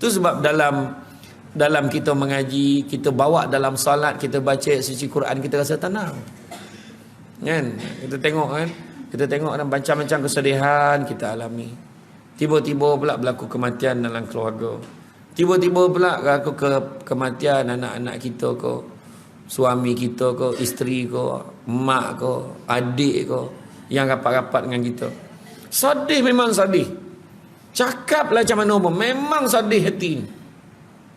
Tu sebab dalam kita mengaji, kita bawa dalam solat, kita baca suci Quran, kita rasa tenang. Kan? Kita tengok kan macam-macam kesedihan kita alami. Tiba-tiba pula berlaku kematian dalam keluarga. Tiba-tiba pula berlaku kematian anak-anak kita ke, suami kita ke, isteri ke, mak ke, adik ke, yang rapat-rapat dengan kita. Sedih, memang sedih. Cakaplah macam mana pun, memang sedih hati ni.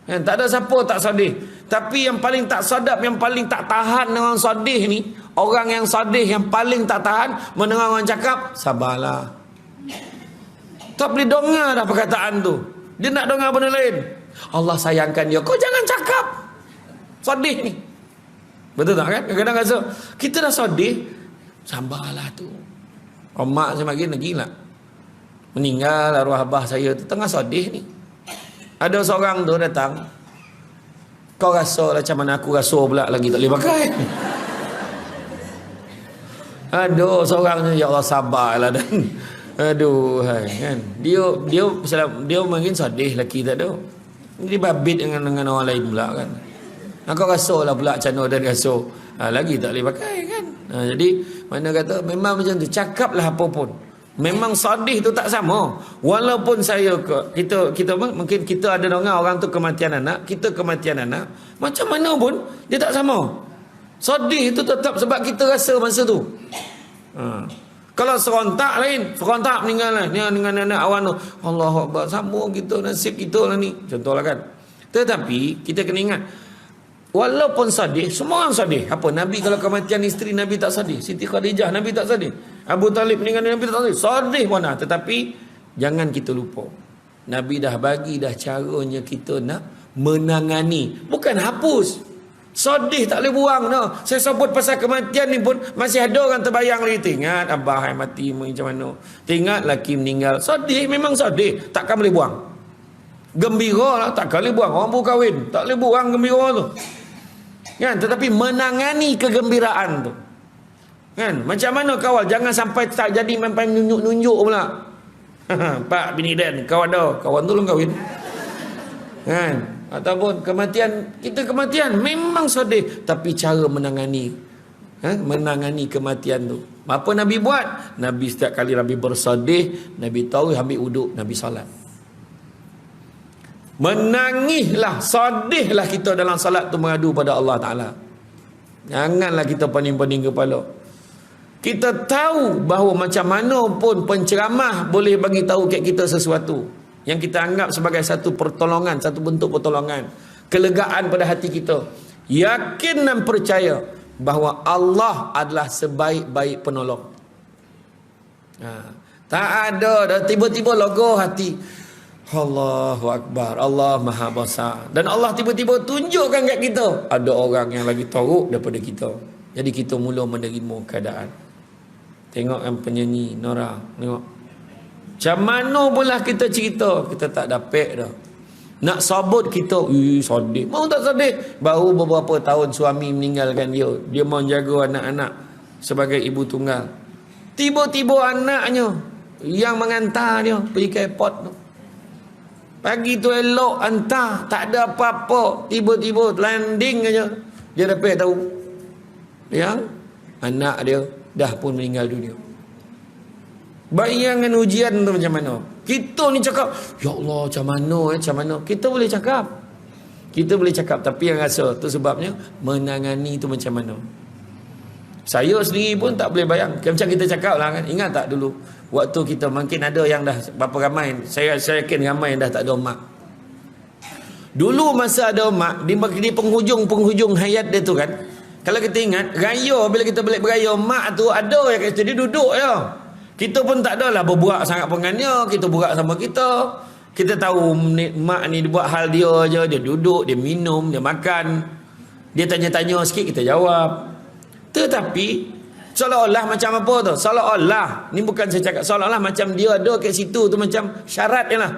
Tak ada siapa tak sedih. Tapi yang paling tak sedap, yang paling tak tahan dengan sedih ni, orang yang sedih yang paling tak tahan mendengar orang cakap, sabarlah. Tak boleh dengar dah perkataan tu. Dia nak dengar benda lain. Allah sayangkan dia. Kau jangan cakap sedih ni. Betul tak kan? Kadang-kadang rasa kita dah sedih, sabarlah tu. Mak saya makin lagi lah. Meninggal arwah abah saya tu, tengah sedih ni. Ada seorang tu datang, kau rasa macam mana aku rasa pula lagi tak boleh pakai. Aduh, seorang ni, ya Allah sabarlah dan aduh, kan. Dia mungkin sedih lagi tak ada. Dia babit dengan orang lain pula kan. Kau rasa lah pula macam mana dan rasa lagi tak boleh pakai kan. Jadi mana kata memang macam tu, cakaplah apa pun. Memang sedih tu tak sama. Walaupun kita mungkin kita ada dengar orang tu kematian anak, kita kematian anak, macam mana pun dia tak sama. Sedih itu tetap sebab kita rasa masa tu. Kalau serontak lain, serontak meninggal lah. Ni dengan anak awan tu, Allahu Akbar, sama kita, nasib kita lah ni. Contohlah kan. Tetapi kita kena ingat, walaupun sedih, semua orang sedih. Apa? Nabi kalau kematian isteri, Nabi tak sedih. Siti Khadijah, Nabi tak sedih. Abu Talib meninggal, Nabi tak sedih. Sedih pun lah. Tetapi jangan kita lupa, Nabi dah bagi dah caranya kita nak menangani, bukan hapus. Sedih tak boleh buang dah. Saya sebut pasal kematian ni pun masih ada orang terbayang lagi. Tengok abah yang mati macam mana, tengok laki meninggal. Sedih, memang sedih, takkan boleh buang. Gembira lah, takkan boleh buang. Orang baru kahwin, tak boleh buang gembira tu kan. Tetapi menangani kegembiraan tu kan, macam mana kawal, jangan sampai tak jadi sampai nunjuk-nunjuk pula. Pak bini Dan, kau ada kawan tu belum kahwin kan. Ataupun kematian, kita kematian memang sedih, tapi cara menangani menangani kematian tu, apa Nabi buat? Nabi setiap kali Nabi bersedih, Nabi tahu ambil uduk, Nabi salat. Menangislah, sedihlah kita dalam salat tu, mengadu pada Allah Ta'ala. Janganlah kita pening-pening kepala. Kita tahu bahawa macam mana pun penceramah boleh bagi tahu kat kita sesuatu yang kita anggap sebagai satu pertolongan, satu bentuk pertolongan, kelegaan pada hati kita. Yakin dan percaya bahawa Allah adalah sebaik-baik penolong. Tak ada dah tiba-tiba logo hati, Allahu Akbar, Allah Maha Besar, dan Allah tiba-tiba tunjukkan kat kita ada orang yang lagi teruk daripada kita. Jadi kita mula menerima keadaan. Tengok kan penyanyi Nora, tengok macam mana pula kita cerita, kita tak dapat dah. Nak sabut kita, sedih. Mau tak sedih? Baru beberapa tahun suami meninggalkan dia. Dia mau jaga anak-anak sebagai ibu tunggal. Tiba-tiba anaknya yang mengantar dia pergi ke airport tu. Pagi tu elok hantar, tak ada apa-apa. Tiba-tiba landing aja, dia dapat tahu yang anak dia dah pun meninggal dunia. Bayangkan ujian tu macam mana. Kita ni cakap, ya Allah macam mana. Kita boleh cakap, tapi yang rasa tu sebabnya menangani tu macam mana. Saya sendiri pun tak boleh bayang. Macam kita cakap lah kan, ingat tak dulu waktu kita mungkin ada yang dah berapa ramai, saya yakin ramai yang dah tak ada mak. Dulu masa ada mak, di penghujung hayat dia tu kan, kalau kita ingat raya, bila kita balik beraya, mak tu ada yang kata dia duduk je. Kita pun tak adalah berbuat sangat pengannya, kita buat sama kita. Kita tahu mak ni dia buat hal dia je, dia duduk, dia minum, dia makan, dia tanya-tanya sikit, kita jawab. Tetapi seolah-olah macam apa tu? Seolah-olah, ni bukan saya cakap, seolah-olah macam dia ada kat situ tu macam syarat je lah.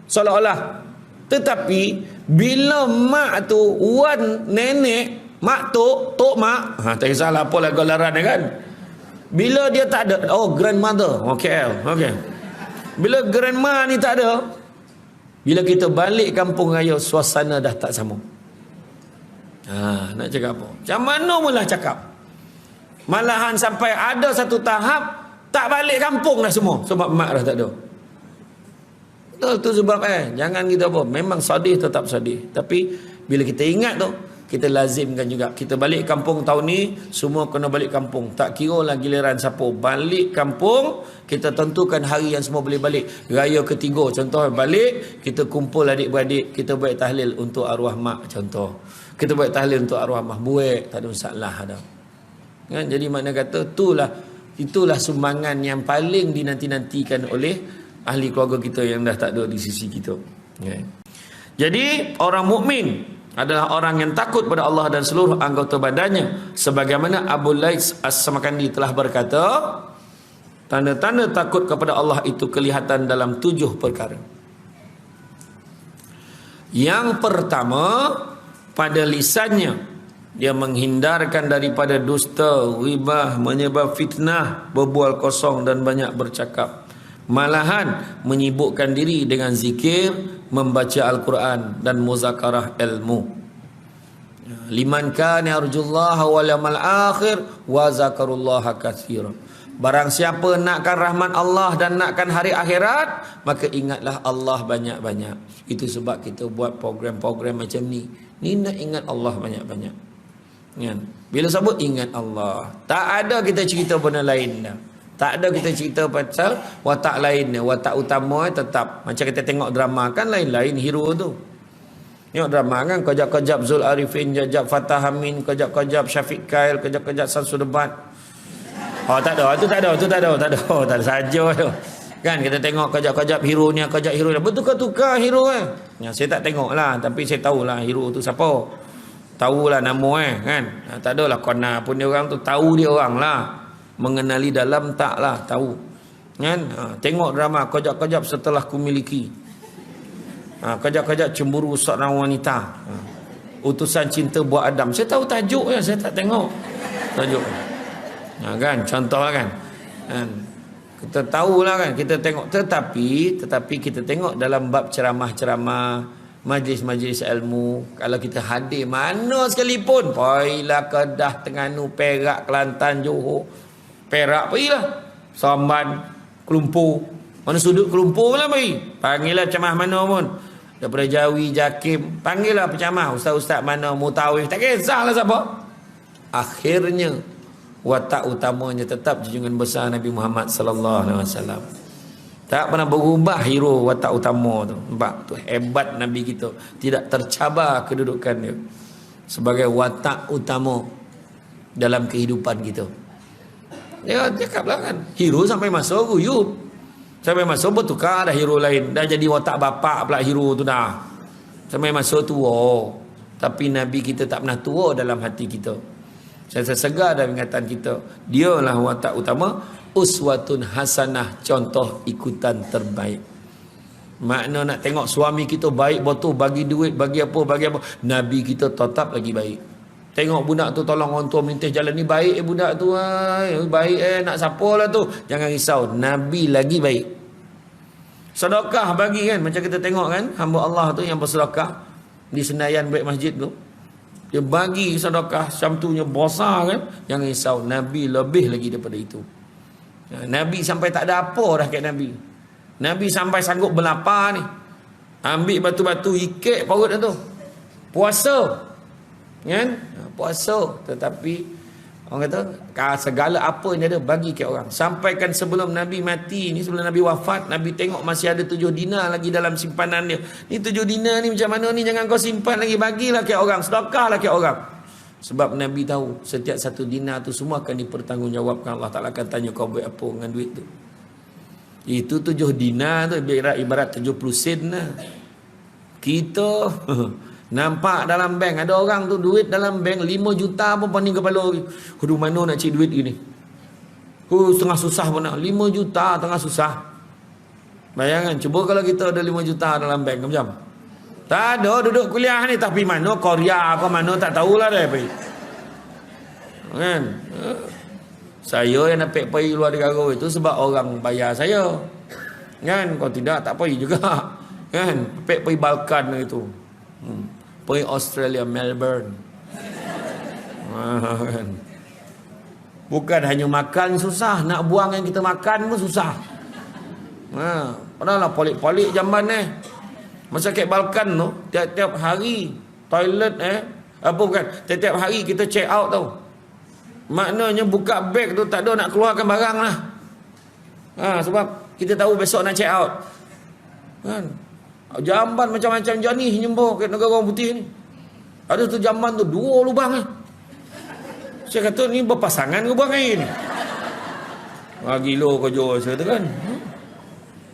Seolah-olah. Tetapi bila mak tu, wan, nenek, mak tok mak, tak kisahlah apa lah galaran dia kan. Bila dia tak ada, grandmother, okay. Bila grandma ni tak ada, Bila kita balik kampung raya, suasana dah tak sama. Nak cakap apa? Macam mana mula cakap? Malahan sampai ada satu tahap tak balik kampung dah semua, sebab mak dah tak ada. Betul tu sebab jangan kita apa, memang sedih tetap sedih. Tapi bila kita ingat tu, kita lazimkan juga. Kita balik kampung tahun ni, semua kena balik kampung. Tak kira lah giliran siapa. Balik kampung, kita tentukan hari yang semua boleh balik. Raya ketiga, contoh balik, kita kumpul adik-beradik, kita buat tahlil untuk arwah mak, contoh. Kita buat tahlil untuk arwah mak, buat, tak ada masalah dah. Kan? Jadi makna kata, itulah sumbangan yang paling dinanti-nantikan oleh ahli keluarga kita yang dah tak ada di sisi kita. Okay. Jadi, orang mukmin adalah orang yang takut pada Allah dan seluruh anggota badannya, sebagaimana Abu Laits As-Samarkandi telah berkata, tanda-tanda takut kepada Allah itu kelihatan dalam 7 perkara. Yang pertama, pada lisannya dia menghindarkan daripada dusta, ghibah, menyebar fitnah, berbual kosong dan banyak bercakap. Malahan menyibukkan diri dengan zikir, membaca Al-Quran dan muzakarah ilmu. Liman kana yarjullaha wal yawmal akhir wa zakarullaha katsiran. Barang siapa nakkan rahmat Allah dan nakkan hari akhirat, maka ingatlah Allah banyak-banyak. Itu sebab kita buat program-program macam ni. Ni nak ingat Allah banyak-banyak. Kan? Bila sebut ingat Allah, tak ada kita cerita benda lain dah. Tak ada kita cerita pasal watak lain, watak utama tetap. Macam kita tengok drama kan lain-lain hero tu. Tengok drama kan, kejap-kejap Zul Arifin, kejap Fatah Amin, kejap-kejap Syafiq Khail, kejap-kejap Samsul Debat. Tak ada saja tu. Kan kita tengok kejap-kejap hero ni, kejap hero ni. Bertukar-tukar hero saya tak tengok lah, tapi saya tahulah hero tu siapa. Tahulah nama kan. Tak adalah kona pun dia orang tu, tahu dia orang lah. Mengenali dalam taklah tahu kan. Tengok drama kejap-kejap setelah ku miliki, kejap-kejap cemburu seorang wanita, utusan cinta buat Adam. Saya tahu tajuk saya tak tengok tajuk kan, contoh kan. Kita tahulah kan, kita tengok. Tetapi kita tengok dalam bab ceramah-ceramah, majlis-majlis ilmu, kalau kita hadir mana sekalipun, Pailah, Kedah, Terengganu, Perak, Kelantan, Johor, Perak pergilah, Samban, Kelumpur, mana sudut Kelumpur lah pergi, panggillah ceramah mana pun, daripada Jawi, Jakim, panggillah pencamah, ustaz-ustaz mana, Mutawif, tak kisahlah siapa. Akhirnya watak utamanya tetap junjungan besar Nabi Muhammad sallallahu alaihi wasallam. Tak pernah berubah hero watak utama tu. Nampak tu hebat Nabi kita, tidak tercabar kedudukan dia sebagai watak utama dalam kehidupan kita. Dia cakaplah kan, hero sampai masa guyup, sampai masa bertukar dah hero lain, dah jadi watak bapak pula hero tu dah, sampai masa tua. Tapi Nabi kita tak pernah tua dalam hati kita. Saya segar dalam ingatan kita, dialah watak utama, uswatun hasanah, contoh ikutan terbaik. Makna nak tengok suami kita baik betul, bagi duit, bagi apa, Nabi kita tetap lagi baik. Tengok budak tu tolong orang tua melintas jalan ni, baik budak tu, baik nak siapa lah tu, jangan risau, Nabi lagi baik. Sedekah bagi kan, macam kita tengok kan, hamba Allah tu yang bersedekah di Senayan baik masjid tu, dia bagi sedekah samtunya besar kan, jangan risau, Nabi lebih lagi daripada itu. Nabi sampai tak ada apa dah kat Nabi. Nabi sampai sanggup berlapar ni, ambil batu-batu ikat perut dia tu, puasa kan, puasa. Tetapi orang kata segala apa yang ada bagi ke orang. Sampaikan sebelum Nabi mati ni, sebelum Nabi wafat, Nabi tengok masih ada 7 dinar lagi dalam simpanan dia. Ni 7 dinar ni macam mana ni, jangan kau simpan lagi, bagilah ke orang, sedekahlah ke orang. Sebab Nabi tahu setiap 1 dinar tu semua akan dipertanggungjawabkan. Allah Ta'ala akan tanya kau buat apa dengan duit tu. Itu 7 dinar tu ibarat 70 sen lah. Kita nampak dalam bank, ada orang tu duit dalam bank 5 juta pun pening kepala. Aduh, mana nak cik duit gini? Tengah susah pun nak 5 juta, tengah susah. Bayangkan, cuba kalau kita ada 5 juta dalam bank macam. Tak ada, duduk kuliah ni, tapi mana Korea apa mana tak tahulah dah pergi. Kan? Saya yang dapat pergi luar negara itu sebab orang bayar saya. Kan? Kalau tidak tak pergi juga. Kan? Pergi Balkan itu. Pergi Australia, Melbourne. Kan? Bukan hanya makan susah, nak buang yang kita makan pun susah. Padahal lah polik-polik zaman masa kat Balkan tu, tiap-tiap hari toilet tiap-tiap hari kita check out tau. Maknanya buka beg tu tak ada nak keluarkan barang lah. Sebab kita tahu besok nak check out. Kan? Jamban macam-macam jenis nyembuh kat negara orang putih ni. Ada tu jamban tu 2 lubang Saya kata ni berpasangan ke buang air ni? Gila kerja saya tu kan.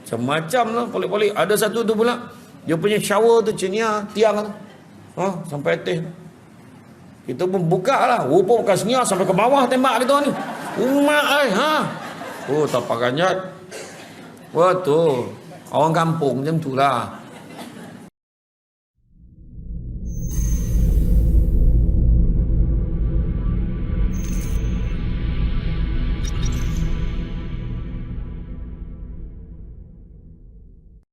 Macam-macam lah polik-polik. Ada satu tu pula, dia punya shower tu cenia tiang tu. Sampai atas. Kita pun buka lah. Rupa bukan senia sampai ke bawah tembak kita ni. Umat tapak kanyat. Wah tu. Orang kampung macam tu lah.